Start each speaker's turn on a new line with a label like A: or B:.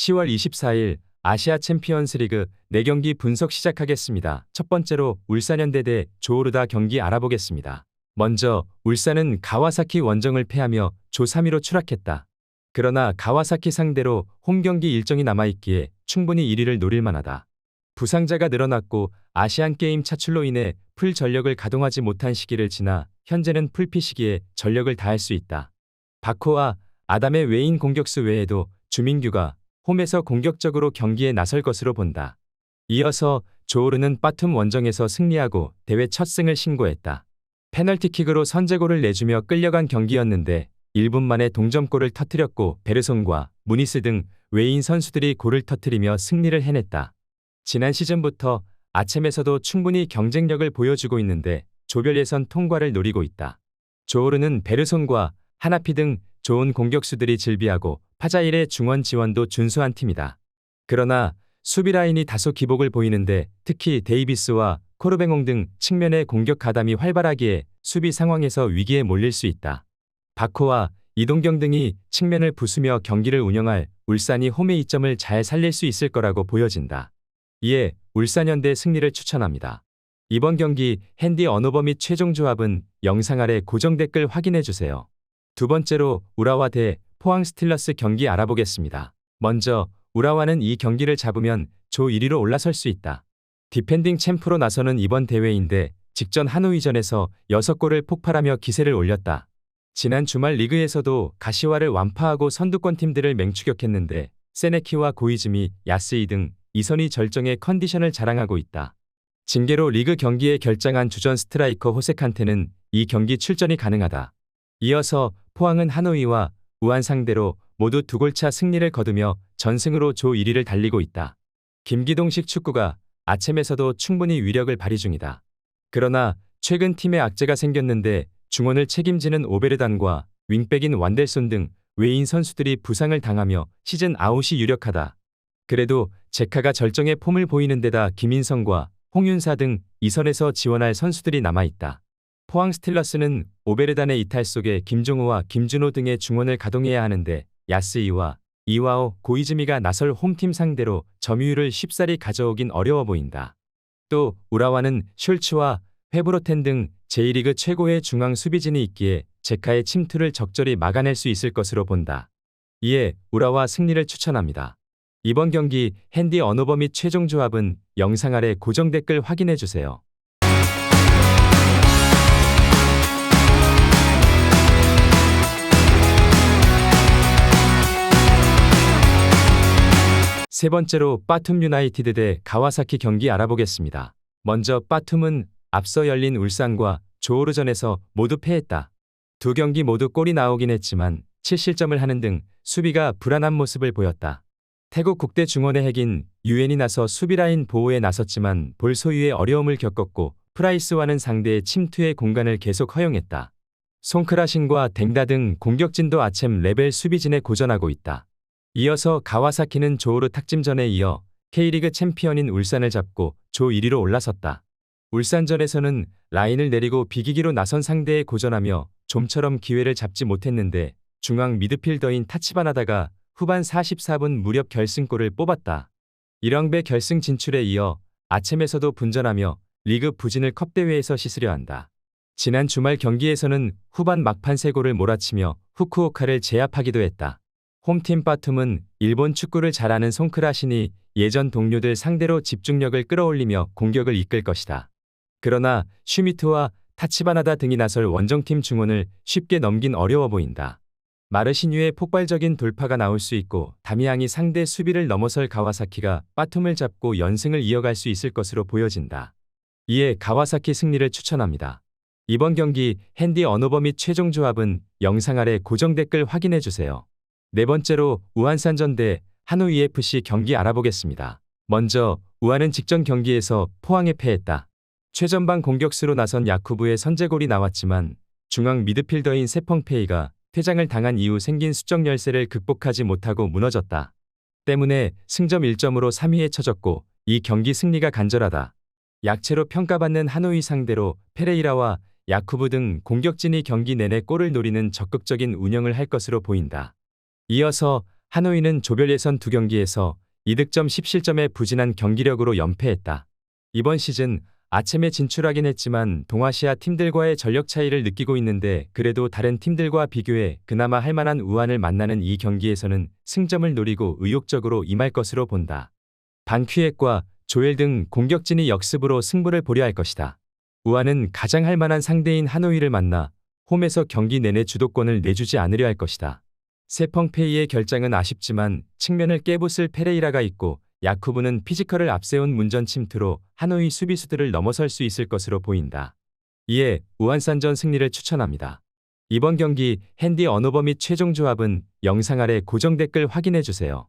A: 10월 24일 아시아 챔피언스리그 4경기 분석 시작하겠습니다. 첫 번째로 울산현대 대 조오르다 경기 알아보겠습니다. 먼저 울산은 가와사키 원정을 패하며 조 3위로 추락했다. 그러나 가와사키 상대로 홈 경기 일정이 남아있기에 충분히 1위를 노릴 만하다. 부상자가 늘어났고 아시안게임 차출로 인해 풀 전력을 가동하지 못한 시기를 지나 현재는 풀피 시기에 전력을 다할 수 있다. 바코와 아담의 외인 공격수 외에도 주민규가 홈에서 공격적으로 경기에 나설 것으로 본다. 이어서 조오르는 빠툼 원정에서 승리하고 대회 첫 승을 신고했다. 페널티킥으로 선제골을 내주며 끌려간 경기였는데 1분 만에 동점골을 터뜨렸고 베르손과 무니스 등 외인 선수들이 골을 터뜨리며 승리를 해냈다. 지난 시즌부터 아층에서도 충분히 경쟁력을 보여주고 있는데 조별 예선 통과를 노리고 있다. 조오르는 베르손과 하나피 등 좋은 공격수들이 즐비하고 파자일의 중원 지원도 준수한 팀이다. 그러나 수비 라인이 다소 기복을 보이는데 특히 데이비스와 코르뱅옹 등 측면의 공격 가담이 활발하기에 수비 상황에서 위기에 몰릴 수 있다. 바코와 이동경 등이 측면을 부수며 경기를 운영할 울산이 홈의 이점을 잘 살릴 수 있을 거라고 보여진다. 이에 울산현대 승리를 추천합니다. 이번 경기 핸디 언어버 및 최종 조합은 영상 아래 고정 댓글 확인해주세요. 두 번째로 우라와 대 포항 스틸러스 경기 알아보겠습니다. 먼저 우라와는 이 경기를 잡으면 조 1위로 올라설 수 있다. 디펜딩 챔프로 나서는 이번 대회인데 직전 하노이전에서 6골을 폭발하며 기세를 올렸다. 지난 주말 리그에서도 가시와를 완파하고 선두권 팀들을 맹추격했는데 세네키와 고이즈미, 야스이 등 이선이 절정의 컨디션을 자랑하고 있다. 징계로 리그 경기에 결장한 주전 스트라이커 호세칸테는 이 경기 출전이 가능하다. 이어서 포항은 하노이와 우한 상대로 모두 2골차 승리를 거두며 전승으로 조 1위를 달리고 있다. 김기동식 축구가 아층에서도 충분히 위력을 발휘 중이다. 그러나 최근 팀에 악재가 생겼는데 중원을 책임지는 오베르단과 윙백인 완델손 등 외인 선수들이 부상을 당하며 시즌 아웃이 유력하다. 그래도 제카가 절정의 폼을 보이는 데다 김인성과 홍윤사 등 이선에서 지원할 선수들이 남아있다. 포항 스틸러스는 오베르단의 이탈 속에 김종우와 김준호 등의 중원을 가동해야 하는데 야스이와 이와오, 고이즈미가 나설 홈팀 상대로 점유율을 쉽사리 가져오긴 어려워 보인다. 또 우라와는 숄츠와 회브로텐 등 제1리그 최고의 중앙 수비진이 있기에 제카의 침투를 적절히 막아낼 수 있을 것으로 본다. 이에 우라와 승리를 추천합니다. 이번 경기 핸디 언어버 및 최종 조합은 영상 아래 고정 댓글 확인해주세요. 세 번째로 빠툼 유나이티드 대 가와사키 경기 알아보겠습니다. 먼저 빠툼은 앞서 열린 울산과 조오르전에서 모두 패했다. 두 경기 모두 골이 나오긴 했지만 7실점을 하는 등 수비가 불안한 모습을 보였다. 태국 국대 중원의 핵인 유엔이 나서 수비라인 보호에 나섰지만 볼 소유의 어려움을 겪었고 프라이스와는 상대의 침투의 공간을 계속 허용했다. 송크라신과 댕다 등 공격진도 아층 레벨 수비진에 고전하고 있다. 이어서 가와사키는 조오르 탁짐전에 이어 K리그 챔피언인 울산을 잡고 조 1위로 올라섰다. 울산전에서는 라인을 내리고 비기기로 나선 상대에 고전하며 좀처럼 기회를 잡지 못했는데 중앙 미드필더인 타치바나다가 후반 44분 무렵 결승골을 뽑았다. 1왕배 결승 진출에 이어 아층에서도 분전하며 리그 부진을 컵대회에서 씻으려 한다. 지난 주말 경기에서는 후반 막판 3골을 몰아치며 후쿠오카를 제압하기도 했다. 홈팀 빠툼은 일본 축구를 잘 아는 송크라신이 예전 동료들 상대로 집중력을 끌어올리며 공격을 이끌 것이다. 그러나 슈미트와 타치바나다 등이 나설 원정팀 중원을 쉽게 넘긴 어려워 보인다. 마르시뉴의 폭발적인 돌파가 나올 수 있고 다미앙이 상대 수비를 넘어설 가와사키가 빠툼을 잡고 연승을 이어갈 수 있을 것으로 보여진다. 이에 가와사키 승리를 추천합니다. 이번 경기 핸디 언어버 및 최종 조합은 영상 아래 고정 댓글 확인해주세요. 네 번째로 우한산전 대 한우 EFC 경기 알아보겠습니다. 먼저 우한은 직전 경기에서 포항에 패했다. 최전방 공격수로 나선 야쿠브의 선제골이 나왔지만 중앙 미드필더인 세펑페이가 퇴장을 당한 이후 생긴 수적 열세를 극복하지 못하고 무너졌다. 때문에 승점 1점으로 3위에 처졌고 이 경기 승리가 간절하다. 약체로 평가받는 하노이 상대로 페레이라와 야쿠브 등 공격진이 경기 내내 골을 노리는 적극적인 운영을 할 것으로 보인다. 이어서 하노이는 조별 예선 2경기에서 2득점 10실점의 부진한 경기력으로 연패했다. 이번 시즌 아챔에 진출하긴 했지만 동아시아 팀들과의 전력 차이를 느끼고 있는데 그래도 다른 팀들과 비교해 그나마 할만한 우한을 만나는 이 경기에서는 승점을 노리고 의욕적으로 임할 것으로 본다. 반퀴액과 조엘 등 공격진이 역습으로 승부를 보려 할 것이다. 우한은 가장 할만한 상대인 하노이를 만나 홈에서 경기 내내 주도권을 내주지 않으려 할 것이다. 세펑페이의 결장은 아쉽지만 측면을 깨부술 페레이라가 있고 야쿠브는 피지컬을 앞세운 문전 침투로 하노이 수비수들을 넘어설 수 있을 것으로 보인다. 이에 우한산전 승리를 추천합니다. 이번 경기 핸디 언어버 및 최종 조합은 영상 아래 고정 댓글 확인해 주세요.